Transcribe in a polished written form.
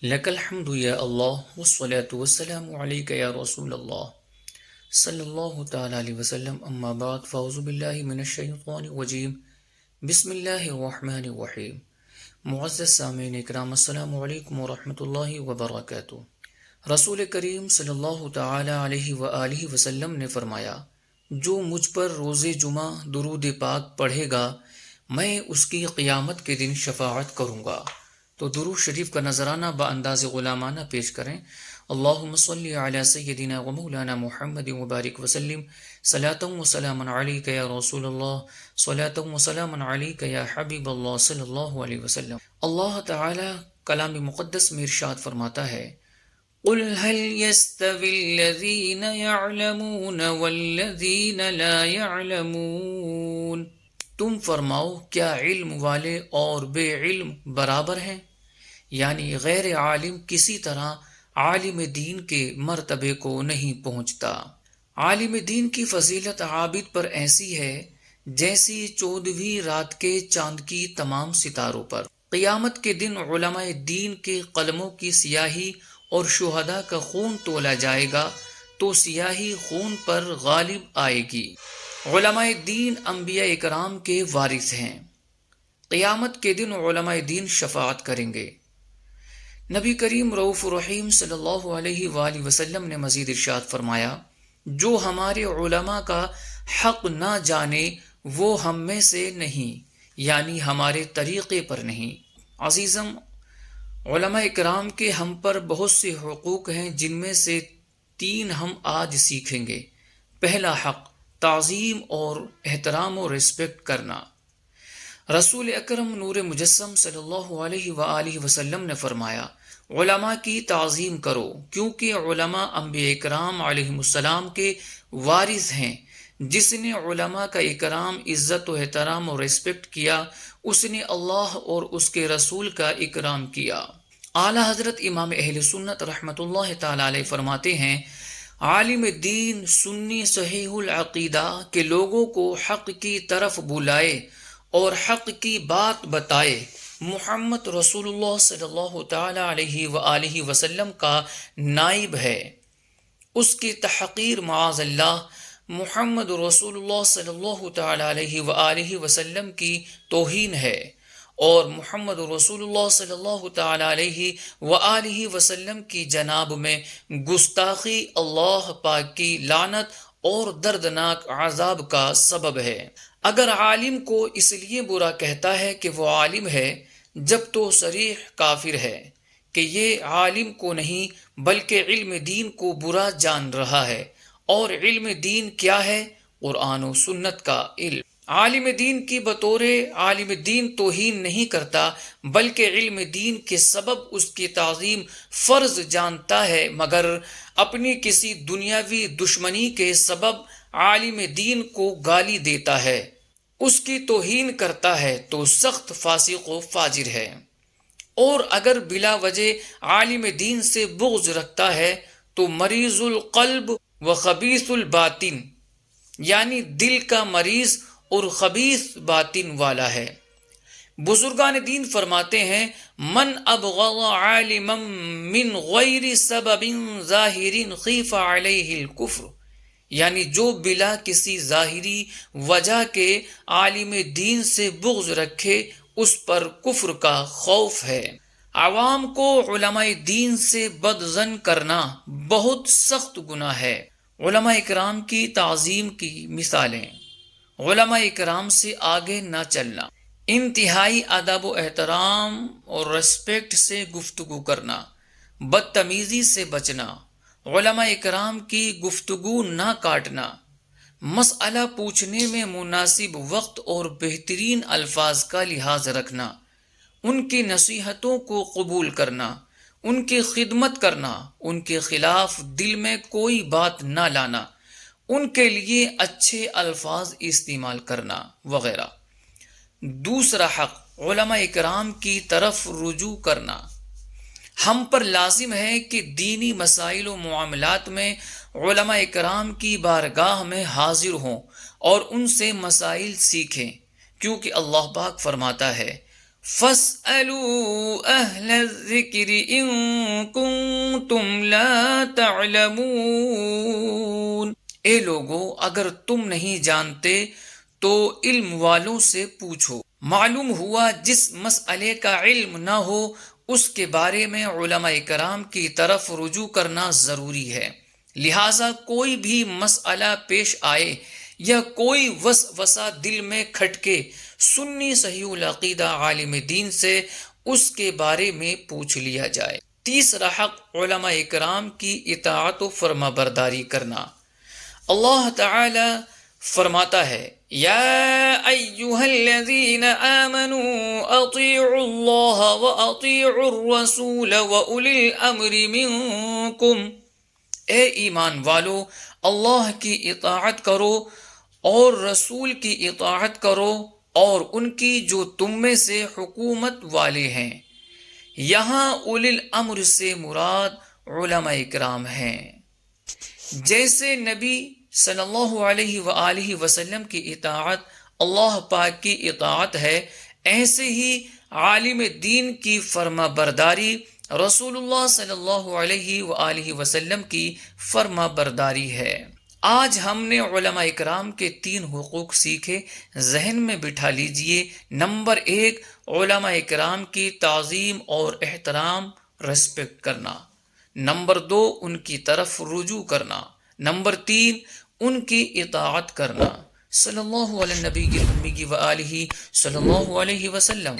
لك الحمد يا الله والصلاة والسلام عليك يا رسول الله صلی اللہ تعالی علیہ وسلم اما بعد فاعوذ باللہ من الشیطان الرجیم بسم اللہ الرحمن الرحیم معزز سامعین اکرام السلام علیکم ورحمۃ اللہ وبرکاتہ۔ رسول کریم صلی اللہ تعالی علیہ وآلہ وسلم نے فرمایا، جو مجھ پر روز جمعہ درود پاک پڑھے گا میں اس کی قیامت کے دن شفاعت کروں گا۔ تو درود شریف کا نذرانہ بانداز غلامانہ پیش کریں۔ اللہم صلی علی سیدنا و مولانا محمد مبارک وسلم، صلاۃ و سلام علیک یا رسول اللہ، صلاۃ و سلام علیک یا حبیب اللہ صلی اللہ علیہ وسلم۔ اللہ تعالی کلام مقدس میں ارشاد فرماتا ہے، قل هل يستوي الذين يعلمون والذين لا يعلمون، تم فرماؤ کیا علم والے اور بے علم برابر ہیں؟ یعنی غیر عالم کسی طرح عالم دین کے مرتبے کو نہیں پہنچتا۔ عالم دین کی فضیلت عابد پر ایسی ہے جیسی 14ویں رات کے چاند کی تمام ستاروں پر۔ قیامت کے دن علماء دین کے قلموں کی سیاہی اور شہداء کا خون تولا جائے گا تو سیاہی خون پر غالب آئے گی۔ علماء دین انبیاء اکرام کے وارث ہیں۔ قیامت کے دن علماء دین شفاعت کریں گے۔ نبی کریم رؤوف الرحیم صلی اللہ علیہ وآلہ وسلم نے مزید ارشاد فرمایا، جو ہمارے علماء کا حق نہ جانے وہ ہم میں سے نہیں، یعنی ہمارے طریقے پر نہیں۔ عزیزم، علماء اکرام کے ہم پر بہت سے حقوق ہیں، جن میں سے 3 ہم آج سیکھیں گے۔ پہلا حق تعظیم اور احترام و ریسپیکٹ کرنا۔ رسول اکرم نور مجسم صلی اللہ علیہ وآلہ وسلم نے فرمایا، علماء کی تعظیم کرو، کیونکہ علماء انبیاء اکرام علیہم السلام کے وارث ہیں۔ جس نے علماء کا اکرام، عزت و احترام اور ریسپیکٹ کیا، اس نے اللہ اور اس کے رسول کا اکرام کیا۔ اعلیٰ حضرت امام اہل سنت رحمۃ اللہ تعالی علیہ فرماتے ہیں، عالم دین سنی صحیح العقیدہ کے لوگوں کو حق کی طرف بلائے اور حق کی بات بتائے، محمد رسول اللہ صلی اللہ تعالی علیہ وآلہ وسلم کا نائب ہے۔ اس کی تحقیر معاذ اللہ محمد رسول اللہ صلی اللہ تعالی علیہ وآلہ وسلم کی توہین ہے، اور محمد رسول اللہ صلی اللہ تعالی علیہ وآلہ وسلم کی جناب میں گستاخی اللہ پاک کی لعنت اور دردناک عذاب کا سبب ہے۔ اگر عالم کو اس لیے برا کہتا ہے کہ وہ عالم ہے، جب تو صریح کافر ہے کہ یہ عالم کو نہیں بلکہ علم دین کو برا جان رہا ہے۔ اور علم دین کیا ہے؟ قرآن و سنت کا علم۔ عالم دین کی بطور عالم دین توہین نہیں کرتا، بلکہ علم دین کے سبب اس کی تعظیم فرض جانتا ہے، مگر اپنی کسی دنیاوی دشمنی کے سبب عالم دین کو گالی دیتا ہے، اس کی توہین کرتا ہے تو سخت فاسق و فاجر ہے۔ اور اگر بلا وجہ عالم دین سے بغض رکھتا ہے تو مریض القلب و خبیث الباطن، یعنی دل کا مریض اور خبیث باطن والا ہے۔ بزرگان دین فرماتے ہیں، من ابغض عالما من غیر سبب ظاہر خیف علیہ الکفر، یعنی جو بلا کسی ظاہری وجہ کے عالم دین سے بغض رکھے اس پر کفر کا خوف ہے۔ عوام کو علماء دین سے بدظن کرنا بہت سخت گناہ ہے۔ علماء اکرام کی تعظیم کی مثالیں: علماء اکرام سے آگے نہ چلنا، انتہائی ادب و احترام اور ریسپیکٹ سے گفتگو کرنا، بدتمیزی سے بچنا، علماء اکرام کی گفتگو نہ کاٹنا، مسئلہ پوچھنے میں مناسب وقت اور بہترین الفاظ کا لحاظ رکھنا، ان کی نصیحتوں کو قبول کرنا، ان کی خدمت کرنا، ان کے خلاف دل میں کوئی بات نہ لانا، ان کے لیے اچھے الفاظ استعمال کرنا وغیرہ۔ دوسرا حق علماء اکرام کی طرف رجوع کرنا۔ ہم پر لازم ہے کہ دینی مسائل و معاملات میں علماء اکرام کی بارگاہ میں حاضر ہوں اور ان سے مسائل سیکھیں، کیونکہ اللہ پاک فرماتا ہے، فَاسْأَلُوا أَهْلَ الذِّكْرِ إِن كُنتُمْ لَا تَعْلَمُونَ۔ اے لوگو، اگر تم نہیں جانتے تو علم والوں سے پوچھو۔ معلوم ہوا جس مسئلے کا علم نہ ہو اس کے بارے میں علماء کرام کی طرف رجوع کرنا ضروری ہے۔ لہٰذا کوئی بھی مسئلہ پیش آئے یا کوئی وسوسہ دل میں کھٹکے، سنی صحیح العقیدہ عالم دین سے اس کے بارے میں پوچھ لیا جائے۔ تیسرا حق علماء کرام کی اطاعت و فرما برداری کرنا۔ اللہ تعالی فرماتا ہے، یا ایہا الذین آمنوا اطیعوا اللہ واطیعوا الرسول واولی الامر منکم۔ اے ایمان والو، اللہ کی اطاعت کرو اور رسول کی اطاعت کرو اور ان کی جو تم میں سے حکومت والے ہیں۔ یہاں اولی الامر سے مراد علماء کرام ہیں۔ جیسے نبی صلی اللہ علیہ وآلہ وسلم کی اطاعت اللہ پاک کی اطاعت ہے، ایسے ہی عالم دین کی فرما برداری رسول اللہ صلی اللہ علیہ وآلہ وسلم کی فرما برداری ہے۔ آج ہم نے علماء اکرام کے 3 حقوق سیکھے، ذہن میں بٹھا لیجئے۔ نمبر 1، علماء اکرام کی تعظیم اور احترام، ریسپیکٹ کرنا۔ نمبر 2، ان کی طرف رجوع کرنا۔ نمبر 3، ان کی اطاعت کرنا۔ صلی اللہ علیہ نبی الامی وآلہ صلی اللہ علیہ وسلم۔